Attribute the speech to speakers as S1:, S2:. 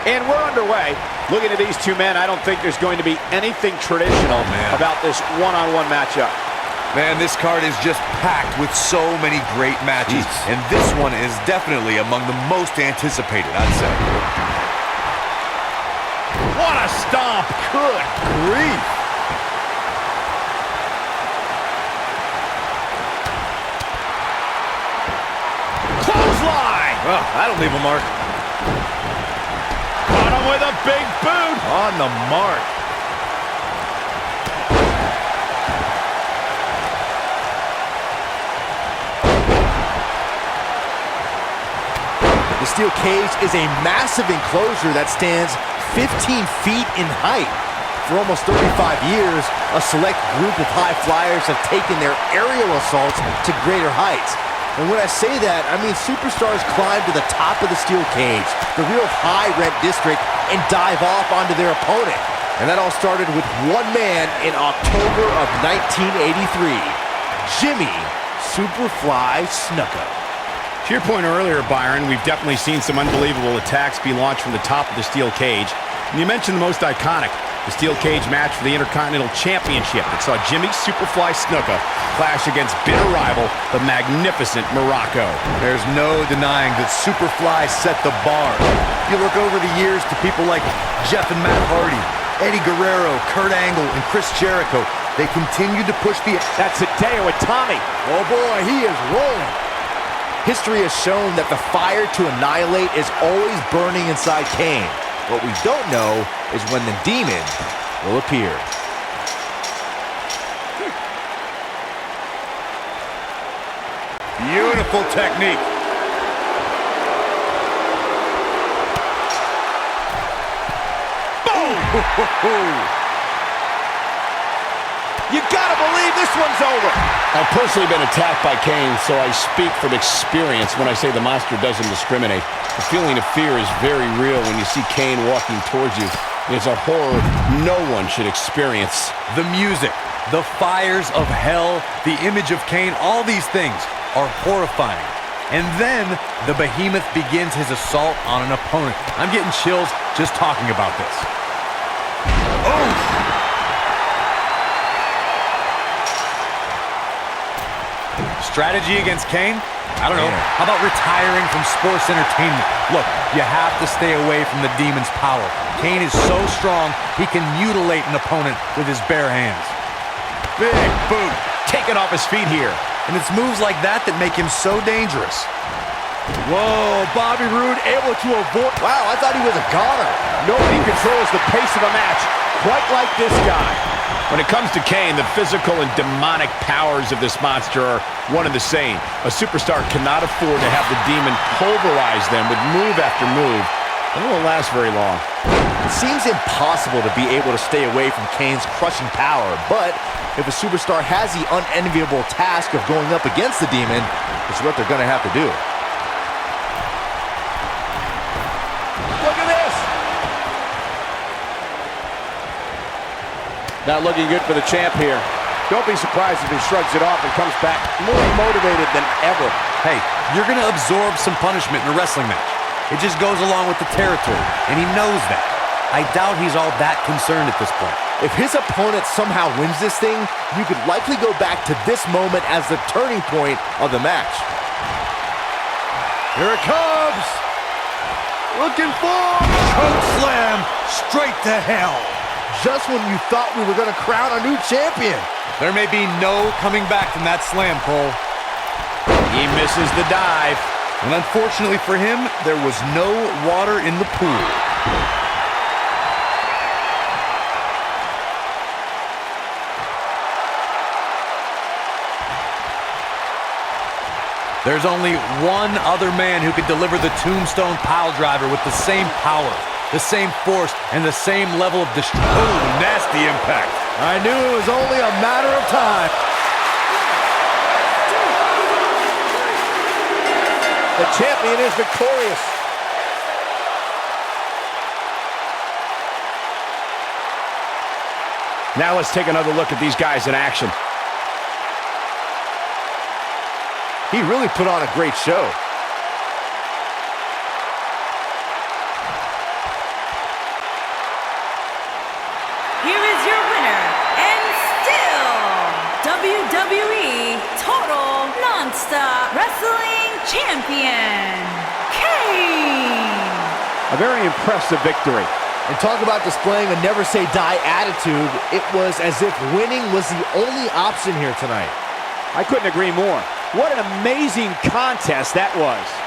S1: And we're underway. Looking at these two men, I don't think there's going to be anything traditional about this one-on-one matchup.
S2: Man, this card is just packed with so many great matches. And this one is definitely among the most anticipated, I'd say.
S1: What a stomp! Good grief! Clothesline!
S2: Oh, that'll leave a mark.
S1: Caught him with a big boot!
S2: On the mark.
S3: The steel cage is a massive enclosure that stands 15 feet in height. For almost 35 years, a select group of high flyers have taken their aerial assaults to greater heights. And when I say that, I mean superstars climb to the top of the steel cage, the real high-rent district, and dive off onto their opponent. And that all started with one man in October of 1983, Jimmy Superfly Snuka.
S1: To your point earlier, Byron, we've definitely seen some unbelievable attacks be launched from the top of the steel cage. And you mentioned the most iconic, the steel cage match for the Intercontinental Championship that saw Jimmy Superfly Snuka clash against bitter rival, the magnificent Morocco.
S2: There's no denying that Superfly set the bar. You look over the years to people like Jeff and Matt Hardy, Eddie Guerrero, Kurt Angle, and Chris Jericho. They continued to push the...
S1: That's Hideo Itami.
S3: Oh boy, he is rolling. History has shown that the fire to annihilate is always burning inside Kane. What we don't know is when the demon will appear.
S2: Beautiful technique.
S1: Boom! You gotta believe this one's over.
S4: I've personally been attacked by Kane, so I speak from experience when I say the monster doesn't discriminate. The feeling of fear is very real when you see Kane walking towards you. It's a horror no one should experience.
S2: The music, the fires of hell, the image of Kane, all these things are horrifying. And then the behemoth begins his assault on an opponent. I'm getting chills just talking about this. Oh! Strategy against Kane? I don't know. How about retiring from sports entertainment? Look, you have to stay away from the demon's power. Kane is so strong, he can mutilate an opponent with his bare hands.
S1: Big boot, taken off his feet here.
S2: And it's moves like that that make him so dangerous.
S3: Whoa, Bobby Roode able to avoid... Wow, I thought he was a goner.
S1: Nobody controls the pace of a match quite like this guy. When it comes to Kane, the physical and demonic powers of this monster are one and the same. A superstar cannot afford to have the demon pulverize them with move after move. It won't last very long.
S3: It seems impossible to be able to stay away from Kane's crushing power, but if a superstar has the unenviable task of going up against the demon, it's what they're going to have to do.
S1: Look at this! Not looking good for the champ here. Don't be surprised if he shrugs it off and comes back more motivated than ever.
S2: Hey, you're going to absorb some punishment in a wrestling match. It just goes along with the territory, and he knows that. I doubt he's all that concerned at this point.
S3: If his opponent somehow wins this thing, you could likely go back to this moment as the turning point of the match.
S2: Here it comes! Looking for choke slam straight to hell.
S3: Just when you thought we were going to crown a new champion.
S2: There may be no coming back from that slam, Cole.
S1: He misses the dive.
S2: And unfortunately for him, there was no water in the pool. There's only one other man who could deliver the tombstone piledriver with the same power, the same force, and the same level of destruction. Oh, nasty impact.
S3: I knew it was only a matter of time.
S1: The champion is victorious. Now let's take another look at these guys in action.
S3: He really put on a great show.
S5: total non-stop wrestling champion, Kane.
S6: A very impressive victory.
S3: And talk about displaying a never-say-die attitude. It was as if winning was the only option here tonight.
S6: I couldn't agree more. What an amazing contest that was.